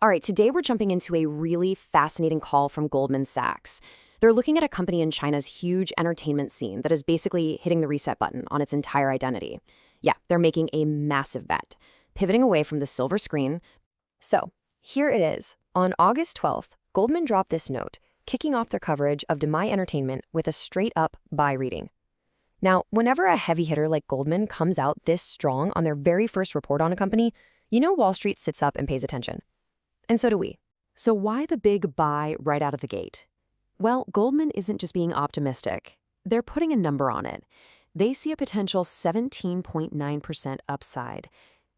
All right, today we're jumping into a really fascinating call from Goldman Sachs. They're looking at a company in China's huge entertainment scene that is basically hitting the reset button on its entire identity. Yeah, they're making a massive bet, pivoting away from the silver screen. So, here it is. On August 12th, Goldman dropped this note, kicking off their coverage of Damai Entertainment with a straight-up buy reading. Now, whenever a heavy hitter like Goldman comes out this strong on their very first report on a company, you know Wall Street sits up and pays attention. And so do we. So why the big buy right out of the gate? Well, Goldman isn't just being optimistic. They're putting a number on it. They see a potential 17.9% upside.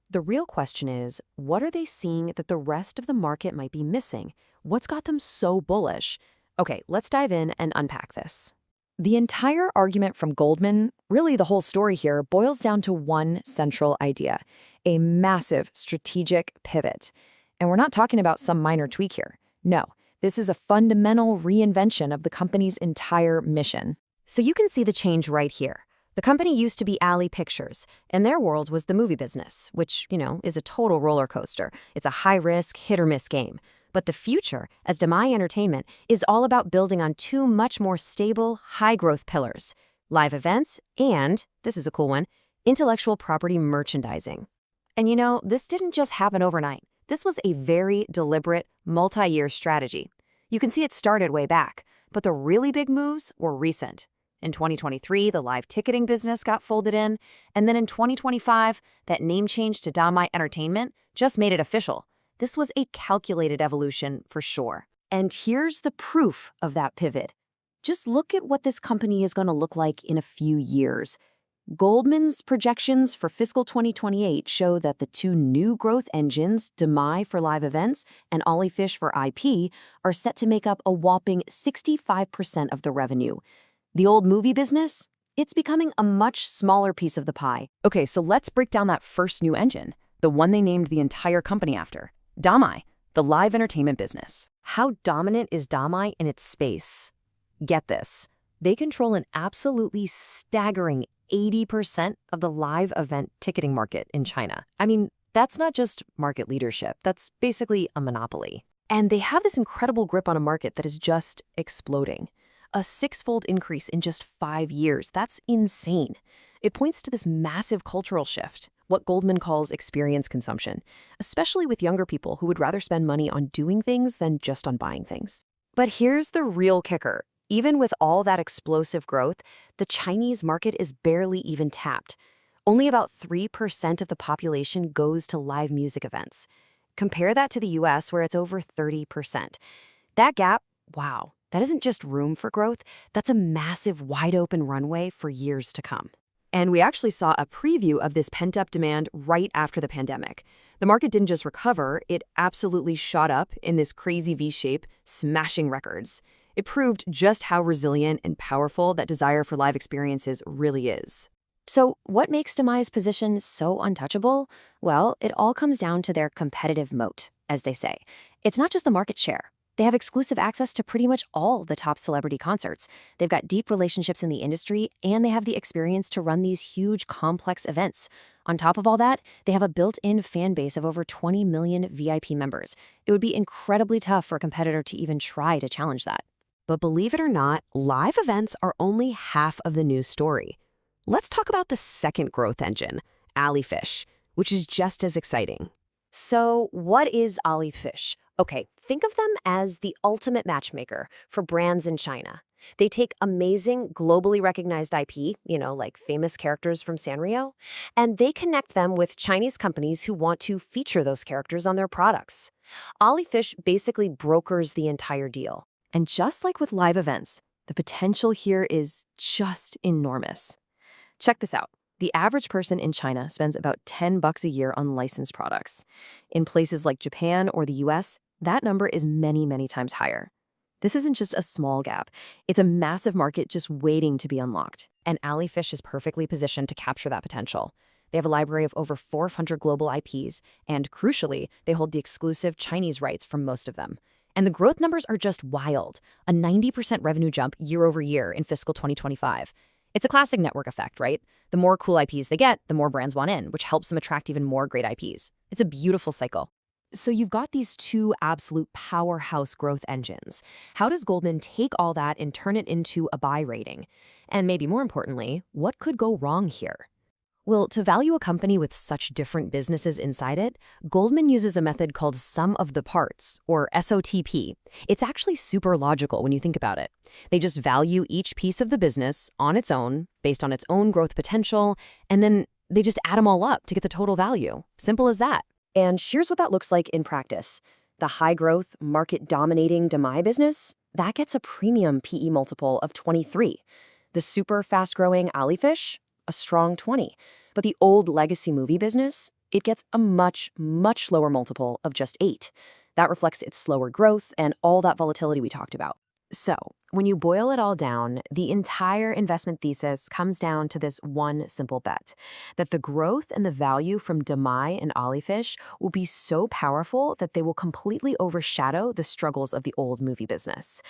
The real question is, what are they seeing that the rest of the market might be missing? What's got them so bullish? Okay, let's dive in and unpack this. The entire argument from Goldman, really the whole story here, boils down to one central idea, a massive strategic pivot. And we're not talking about some minor tweak here. No, this is a fundamental reinvention of the company's entire mission. So you can see the change right here. The company used to be Alley Pictures, and their world was the movie business, which, is a total roller coaster. It's a high-risk, hit-or-miss game. But the future, as Damai Entertainment, is all about building on two much more stable, high-growth pillars: live events and, this is a cool one, intellectual property merchandising. And this didn't just happen overnight. This was a very deliberate, multi-year strategy. You can see it started way back, but the really big moves were recent. In 2023, the live ticketing business got folded in, and then in 2025, that name change to Damai Entertainment just made it official. This was a calculated evolution for sure. And here's the proof of that pivot. Just look at what this company is going to look like in a few years. Goldman's projections for fiscal 2028 show that the two new growth engines, Damai for live events and Ollie5ish for IP, are set to make up a whopping 65% of the revenue. The old movie business? It's becoming a much smaller piece of the pie. Okay, so let's break down that first new engine, the one they named the entire company after. Damai, the live entertainment business. How dominant is Damai in its space? Get this. They control an absolutely staggering 80% of the live event ticketing market in China. I mean, that's not just market leadership. That's basically a monopoly. And they have this incredible grip on a market that is just exploding. A six-fold increase in just 5 years. That's insane. It points to this massive cultural shift, what Goldman calls experience consumption, especially with younger people who would rather spend money on doing things than just on buying things. But here's the real kicker. Even with all that explosive growth, the Chinese market is barely even tapped. Only about 3% of the population goes to live music events. Compare that to the US, where it's over 30%. That gap, wow, that isn't just room for growth, that's a massive wide-open runway for years to come. And we actually saw a preview of this pent-up demand right after the pandemic. The market didn't just recover, it absolutely shot up in this crazy V-shape, smashing records. It proved just how resilient and powerful that desire for live experiences really is. So what makes Damai's position so untouchable? Well, it all comes down to their competitive moat, as they say. It's not just the market share. They have exclusive access to pretty much all the top celebrity concerts. They've got deep relationships in the industry, and they have the experience to run these huge, complex events. On top of all that, they have a built-in fan base of over 20 million VIP members. It would be incredibly tough for a competitor to even try to challenge that. But believe it or not, live events are only half of the news story. Let's talk about the second growth engine, Ollie5ish, which is just as exciting. So what is Ollie5ish? Okay, think of them as the ultimate matchmaker for brands in China. They take amazing, globally recognized IP, like famous characters from Sanrio, and they connect them with Chinese companies who want to feature those characters on their products. Ollie5ish basically brokers the entire deal. And just like with live events, the potential here is just enormous. Check this out. The average person in China spends about $10 a year on licensed products. In places like Japan or the US, that number is many, many times higher. This isn't just a small gap. It's a massive market just waiting to be unlocked. And Ollie5ish is perfectly positioned to capture that potential. They have a library of over 400 global IPs, and crucially, they hold the exclusive Chinese rights from most of them. And the growth numbers are just wild, a 90% revenue jump year over year in fiscal 2025. It's a classic network effect, right? The more cool IPs they get, the more brands want in, which helps them attract even more great IPs. It's a beautiful cycle. So you've got these two absolute powerhouse growth engines. How does Goldman take all that and turn it into a buy rating? And maybe more importantly, what could go wrong here? Well, to value a company with such different businesses inside it, Goldman uses a method called sum of the parts, or SOTP. It's actually super logical when you think about it. They just value each piece of the business on its own, based on its own growth potential, and then they just add them all up to get the total value. Simple as that. And here's what that looks like in practice. The high-growth, market-dominating Damai business, that gets a premium PE multiple of 23. The super fast-growing Alifish, a strong 20. But the old legacy movie business, it gets a much, much lower multiple of just 8. That reflects its slower growth and all that volatility we talked about. So, when you boil it all down, the entire investment thesis comes down to this one simple bet, that the growth and the value from Damai and Alifish will be so powerful that they will completely overshadow the struggles of the old movie business.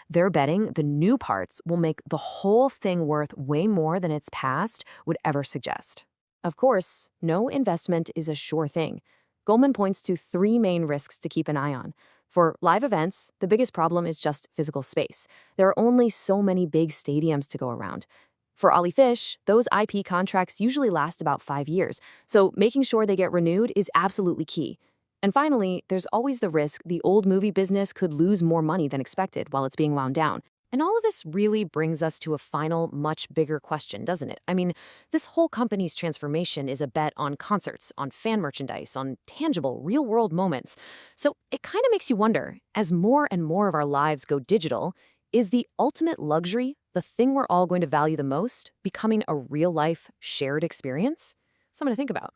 They're betting the new parts will make the whole thing worth way more than its past would ever suggest. Of course, no investment is a sure thing. Goldman points to 3 main risks to keep an eye on. For live events, the biggest problem is just physical space. There are only so many big stadiums to go around. For Alifish, those IP contracts usually last about 5 years, so making sure they get renewed is absolutely key. And finally, there's always the risk the old movie business could lose more money than expected while it's being wound down. And all of this really brings us to a final, much bigger question, doesn't it? I mean, this whole company's transformation is a bet on concerts, on fan merchandise, on tangible, real-world moments. So it kind of makes you wonder, as more and more of our lives go digital, is the ultimate luxury, the thing we're all going to value the most, becoming a real-life, shared experience? Something to think about.